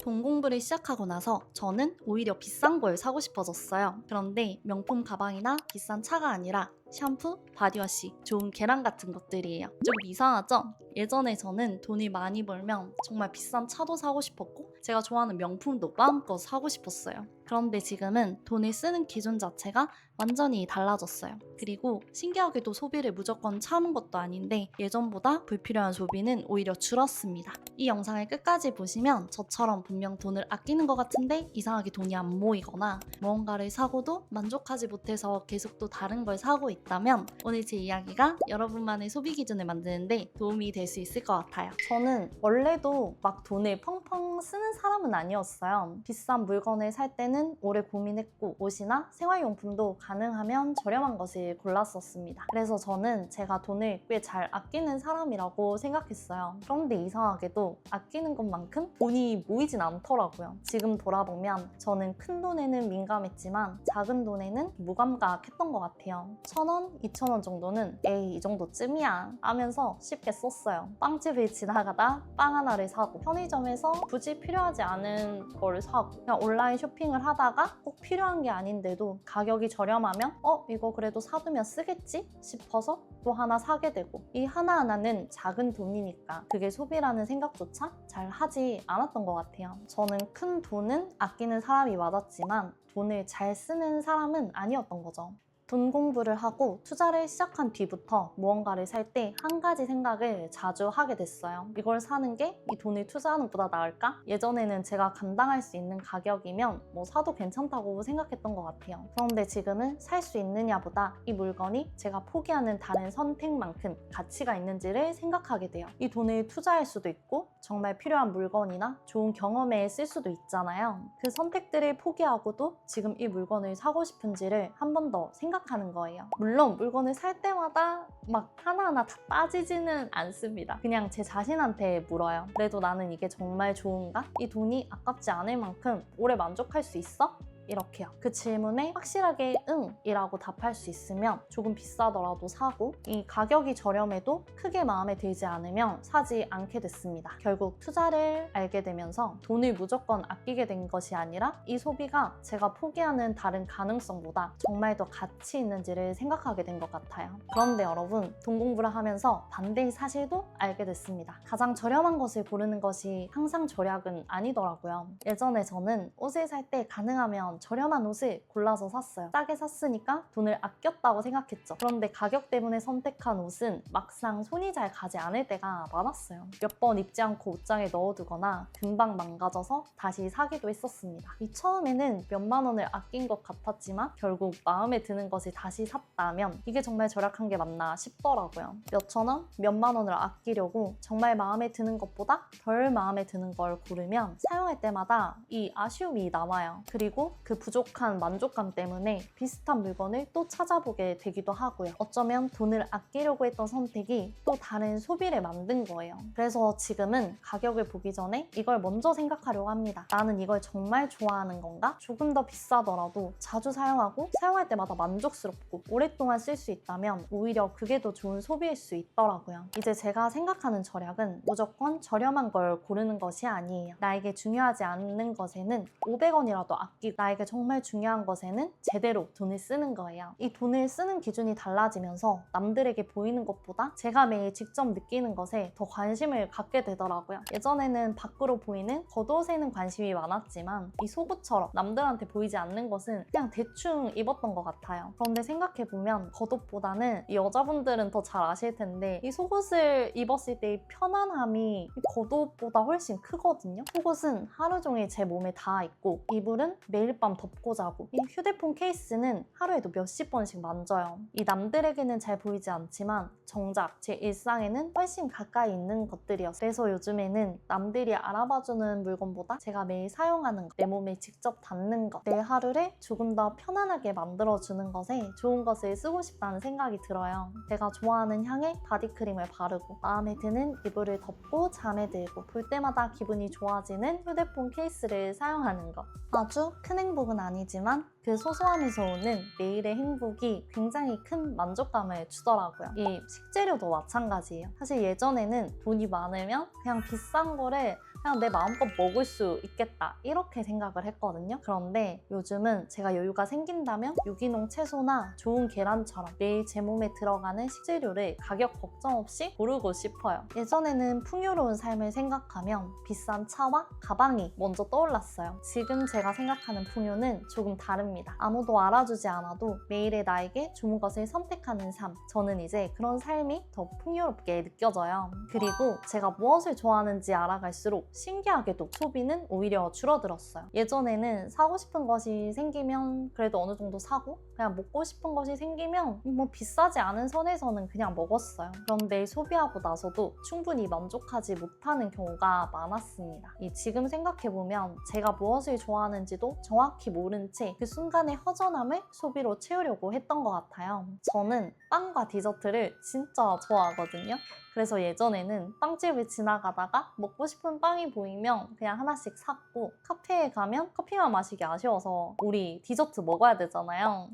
돈 공부를 시작하고 나서 저는 오히려 비싼 걸 사고 싶어졌어요. 그런데 명품 가방이나 비싼 차가 아니라 샴푸, 바디워시, 좋은 계란 같은 것들이에요. 좀 이상하죠? 예전에 저는 돈이 많이 벌면 정말 비싼 차도 사고 싶었고 제가 좋아하는 명품도 마음껏 사고 싶었어요. 그런데 지금은 돈을 쓰는 기준 자체가 완전히 달라졌어요. 그리고 신기하게도 소비를 무조건 참은 것도 아닌데 예전보다 불필요한 소비는 오히려 줄었습니다. 이 영상을 끝까지 보시면 저처럼 분명 돈을 아끼는 것 같은데 이상하게 돈이 안 모이거나 무언가를 사고도 만족하지 못해서 계속 또 다른 걸 사고 있다면 오늘 제 이야기가 여러분만의 소비 기준을 만드는데 도움이 될 수 있을 것 같아요. 저는 원래도 막 돈을 펑펑 쓰는 사람은 아니었어요. 비싼 물건을 살 때는 오래 고민했고 옷이나 생활용품도 가능하면 저렴한 것을 골랐었습니다. 그래서 저는 제가 돈을 꽤 잘 아끼는 사람이라고 생각했어요. 그런데 이상하게도 아끼는 것만큼 돈이 모이진 않더라고요. 지금 돌아보면 저는 큰 돈에는 민감했지만 작은 돈에는 무감각했던 것 같아요. 1,000원, 2,000원 정도는 에이 이 정도쯤이야 하면서 쉽게 썼어요. 빵집을 지나가다 빵 하나를 사고 편의점에서 굳이 필요하지 않은 걸 사고 그냥 온라인 쇼핑을 하다가 꼭 필요한 게 아닌데도 가격이 저렴하면 이거 그래도 사두면 쓰겠지 싶어서 또 하나 사게 되고 이 하나하나는 작은 돈이니까 그게 소비라는 생각조차 잘 하지 않았던 것 같아요. 저는 큰 돈은 아끼는 사람이 맞았지만 돈을 잘 쓰는 사람은 아니었던 거죠. 돈 공부를 하고 투자를 시작한 뒤부터 무언가를 살 때 한 가지 생각을 자주 하게 됐어요. 이걸 사는 게 이 돈을 투자하는 것보다 나을까? 예전에는 제가 감당할 수 있는 가격이면 뭐 사도 괜찮다고 생각했던 것 같아요. 그런데 지금은 살 수 있느냐보다 이 물건이 제가 포기하는 다른 선택만큼 가치가 있는지를 생각하게 돼요. 이 돈을 투자할 수도 있고 정말 필요한 물건이나 좋은 경험에 쓸 수도 있잖아요. 그 선택들을 포기하고도 지금 이 물건을 사고 싶은지를 한 번 더 생각하는 거예요. 물론 물건을 살 때마다 막 하나하나 다 따지지는 않습니다. 그냥 제 자신한테 물어요. 그래도 나는 이게 정말 좋은가? 이 돈이 아깝지 않을 만큼 오래 만족할 수 있어? 이렇게요. 그 질문에 확실하게 응 이라고 답할 수 있으면 조금 비싸더라도 사고 이 가격이 저렴해도 크게 마음에 들지 않으면 사지 않게 됐습니다. 결국 투자를 알게 되면서 돈을 무조건 아끼게 된 것이 아니라 이 소비가 제가 포기하는 다른 가능성보다 정말 더 가치 있는지를 생각하게 된 것 같아요. 그런데 여러분 돈 공부를 하면서 반대의 사실도 알게 됐습니다. 가장 저렴한 것을 고르는 것이 항상 절약은 아니더라고요. 예전에 저는 옷을 살 때 가능하면 저렴한 옷을 골라서 샀어요. 싸게 샀으니까 돈을 아꼈다고 생각했죠. 그런데 가격 때문에 선택한 옷은 막상 손이 잘 가지 않을 때가 많았어요. 몇 번 입지 않고 옷장에 넣어두거나 금방 망가져서 다시 사기도 했었습니다. 이 처음에는 몇만 원을 아낀 것 같았지만 결국 마음에 드는 것을 다시 샀다면 이게 정말 절약한 게 맞나 싶더라고요. 몇천 원, 몇만 원을 아끼려고 정말 마음에 드는 것보다 덜 마음에 드는 걸 고르면 사용할 때마다 이 아쉬움이 남아요. 그리고 그 부족한 만족감 때문에 비슷한 물건을 또 찾아보게 되기도 하고요. 어쩌면 돈을 아끼려고 했던 선택이 또 다른 소비를 만든 거예요. 그래서 지금은 가격을 보기 전에 이걸 먼저 생각하려고 합니다. 나는 이걸 정말 좋아하는 건가? 조금 더 비싸더라도 자주 사용하고 사용할 때마다 만족스럽고 오랫동안 쓸 수 있다면 오히려 그게 더 좋은 소비일 수 있더라고요. 이제 제가 생각하는 절약은 무조건 저렴한 걸 고르는 것이 아니에요. 나에게 중요하지 않는 것에는 500원이라도 아끼고 나에게 정말 중요한 것에는 제대로 돈을 쓰는 거예요. 이 돈을 쓰는 기준이 달라지면서 남들에게 보이는 것보다 제가 매일 직접 느끼는 것에 더 관심을 갖게 되더라고요. 예전에는 밖으로 보이는 겉옷에는 관심이 많았지만 이 속옷처럼 남들한테 보이지 않는 것은 그냥 대충 입었던 것 같아요. 그런데 생각해보면 겉옷보다는 이 여자분들은 더 잘 아실 텐데 이 속옷을 입었을 때의 편안함이 이 겉옷보다 훨씬 크거든요. 속옷은 하루 종일 제 몸에 닿아 있고 이불은 매일 밤 덮고 자고 이 휴대폰 케이스는 하루에도 몇십 번씩 만져요. 이 남들에게는 잘 보이지 않지만 정작 제 일상에는 훨씬 가까이 있는 것들이었어요. 그래서 요즘에는 남들이 알아봐주는 물건보다 제가 매일 사용하는 것, 내 몸에 직접 닿는 것, 내 하루를 조금 더 편안하게 만들어주는 것에 좋은 것을 쓰고 싶다는 생각이 들어요. 제가 좋아하는 향의 바디크림을 바르고 마음에 드는 이불을 덮고 잠에 들고 볼 때마다 기분이 좋아지는 휴대폰 케이스를 사용하는 것. 아주 큰 행복은 아니지만 그 소소함에서 오는 매일의 행복이 굉장히 큰 만족감을 주더라고요. 이 식재료도 마찬가지예요. 사실 예전에는 돈이 많으면 그냥 비싼 거를 그냥 내 마음껏 먹을 수 있겠다 이렇게 생각을 했거든요. 그런데 요즘은 제가 여유가 생긴다면 유기농 채소나 좋은 계란처럼 매일 제 몸에 들어가는 식재료를 가격 걱정 없이 고르고 싶어요. 예전에는 풍요로운 삶을 생각하면 비싼 차와 가방이 먼저 떠올랐어요. 지금 제가 생각하는 풍요는 조금 다릅니다. 아무도 알아주지 않아도 매일의 나에게 좋은 것을 선택하는 삶. 저는 이제 그런 삶이 더 풍요롭게 느껴져요. 그리고 제가 무엇을 좋아하는지 알아갈수록 신기하게도 소비는 오히려 줄어들었어요. 예전에는 사고 싶은 것이 생기면 그래도 어느 정도 사고 그냥 먹고 싶은 것이 생기면 뭐 비싸지 않은 선에서는 그냥 먹었어요. 그런데 소비하고 나서도 충분히 만족하지 못하는 경우가 많았습니다. 지금 생각해보면 제가 무엇을 좋아하는지도 정확히 모른 채 그 순간의 허전함을 소비로 채우려고 했던 것 같아요. 저는 빵과 디저트를 진짜 좋아하거든요. 그래서 예전에는 빵집을 지나가다가 먹고 싶은 빵이 보이면 그냥 하나씩 샀고, 카페에 가면 커피만 마시기 아쉬워서 우리 디저트 먹어야 되잖아요.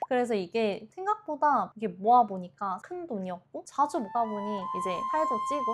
그래서 이게 생각보다 이게 모아보니까 큰 돈이었고, 자주 먹다 보니 이제 살도 찌고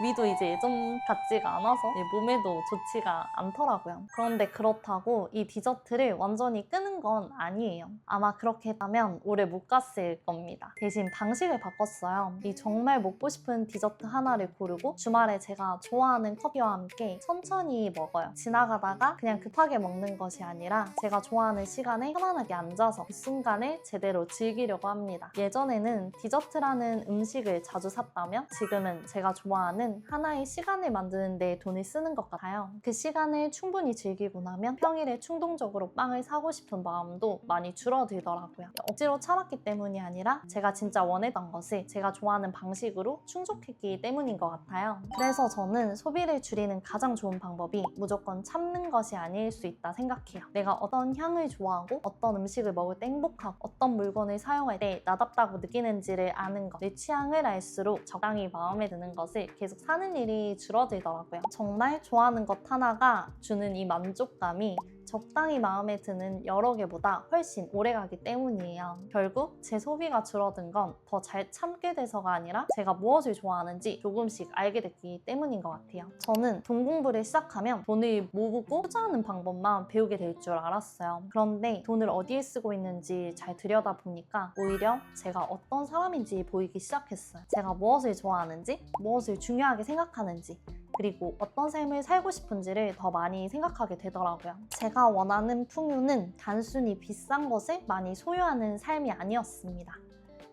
위도 이제 예전 같지가 않아서 몸에도 좋지가 않더라고요. 그런데 그렇다고 이 디저트를 완전히 끄는 건 아니에요. 아마 그렇게 했다면 오래 못 갔을 겁니다. 대신 방식을 바꿨어요. 이 정말 먹고 싶은 디저트 하나를 고르고 주말에 제가 좋아하는 커피와 함께 천천히 먹어요. 지나가다가 그냥 급하게 먹는 것이 아니라 제가 좋아하는 시간에 편안하게 앉아서 그 순간을 제대로 즐기려고 합니다. 예전에는 디저트라는 음식을 자주 샀다면 지금은 제가 좋아하는 하나의 시간을 만드는 데 돈을 쓰는 것 같아요. 그 시간을 충분히 즐기고 나면 평일에 충동적으로 빵을 사고 싶은 마음도 많이 줄어들더라고요. 억지로 참았기 때문이 아니라 제가 진짜 원했던 것을 제가 좋아하는 방식으로 충족했기 때문인 것 같아요. 그래서 저는 소비를 줄이는 가장 좋은 방법이 무조건 참는 것이 아닐 수 있다 생각해요. 내가 어떤 향을 좋아하고 어떤 음식을 먹을 때 행복하고 어떤 물건을 사용할 때 나답다고 느끼는지를 아는 것. 내 취향을 알수록 적당히 마음에 드는 것을 계속 사는 일이 줄어들더라고요. 정말 좋아하는 것 하나가 주는 이 만족감이 적당히 마음에 드는 여러 개보다 훨씬 오래가기 때문이에요. 결국 제 소비가 줄어든 건 더 잘 참게 돼서가 아니라 제가 무엇을 좋아하는지 조금씩 알게 됐기 때문인 것 같아요. 저는 돈 공부를 시작하면 돈을 모으고 투자하는 방법만 배우게 될 줄 알았어요. 그런데 돈을 어디에 쓰고 있는지 잘 들여다보니까 오히려 제가 어떤 사람인지 보이기 시작했어요. 제가 무엇을 좋아하는지, 무엇을 중요하게 생각하는지, 그리고 어떤 삶을 살고 싶은지를 더 많이 생각하게 되더라고요. 제가 원하는 풍요는 단순히 비싼 것을 많이 소유하는 삶이 아니었습니다.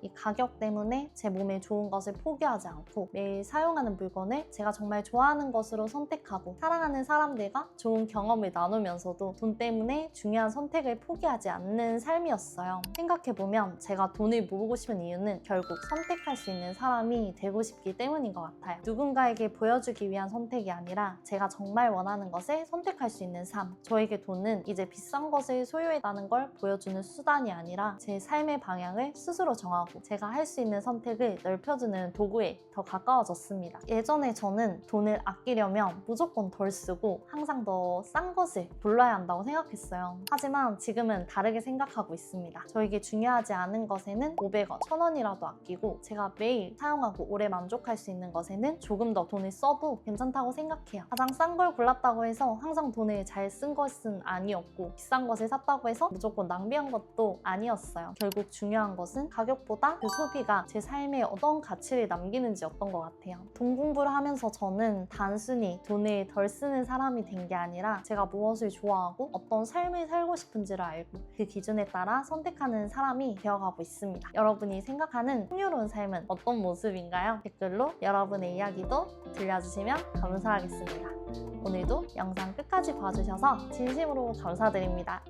이 가격 때문에 제 몸에 좋은 것을 포기하지 않고 매일 사용하는 물건을 제가 정말 좋아하는 것으로 선택하고 사랑하는 사람들과 좋은 경험을 나누면서도 돈 때문에 중요한 선택을 포기하지 않는 삶이었어요. 생각해보면 제가 돈을 모으고 싶은 이유는 결국 선택할 수 있는 사람이 되고 싶기 때문인 것 같아요. 누군가에게 보여주기 위한 선택이 아니라 제가 정말 원하는 것을 선택할 수 있는 삶. 저에게 돈은 이제 비싼 것을 소유했다는 걸 보여주는 수단이 아니라 제 삶의 방향을 스스로 정하고 제가 할 수 있는 선택을 넓혀주는 도구에 더 가까워졌습니다. 예전에 저는 돈을 아끼려면 무조건 덜 쓰고 항상 더 싼 것을 골라야 한다고 생각했어요. 하지만 지금은 다르게 생각하고 있습니다. 저에게 중요하지 않은 것에는 500원, 1000원이라도 아끼고 제가 매일 사용하고 오래 만족할 수 있는 것에는 조금 더 돈을 써도 괜찮다고 생각해요. 가장 싼 걸 골랐다고 해서 항상 돈을 잘 쓴 것은 아니었고 비싼 것을 샀다고 해서 무조건 낭비한 것도 아니었어요. 결국 중요한 것은 가격보다 그 소비가 제 삶에 어떤 가치를 남기는지였던 것 같아요. 돈 공부를 하면서 저는 단순히 돈을 덜 쓰는 사람이 된 게 아니라 제가 무엇을 좋아하고 어떤 삶을 살고 싶은지를 알고 그 기준에 따라 선택하는 사람이 되어가고 있습니다. 여러분이 생각하는 풍요로운 삶은 어떤 모습인가요? 댓글로 여러분의 이야기도 들려주시면 감사하겠습니다. 오늘도 영상 끝까지 봐주셔서 진심으로 감사드립니다.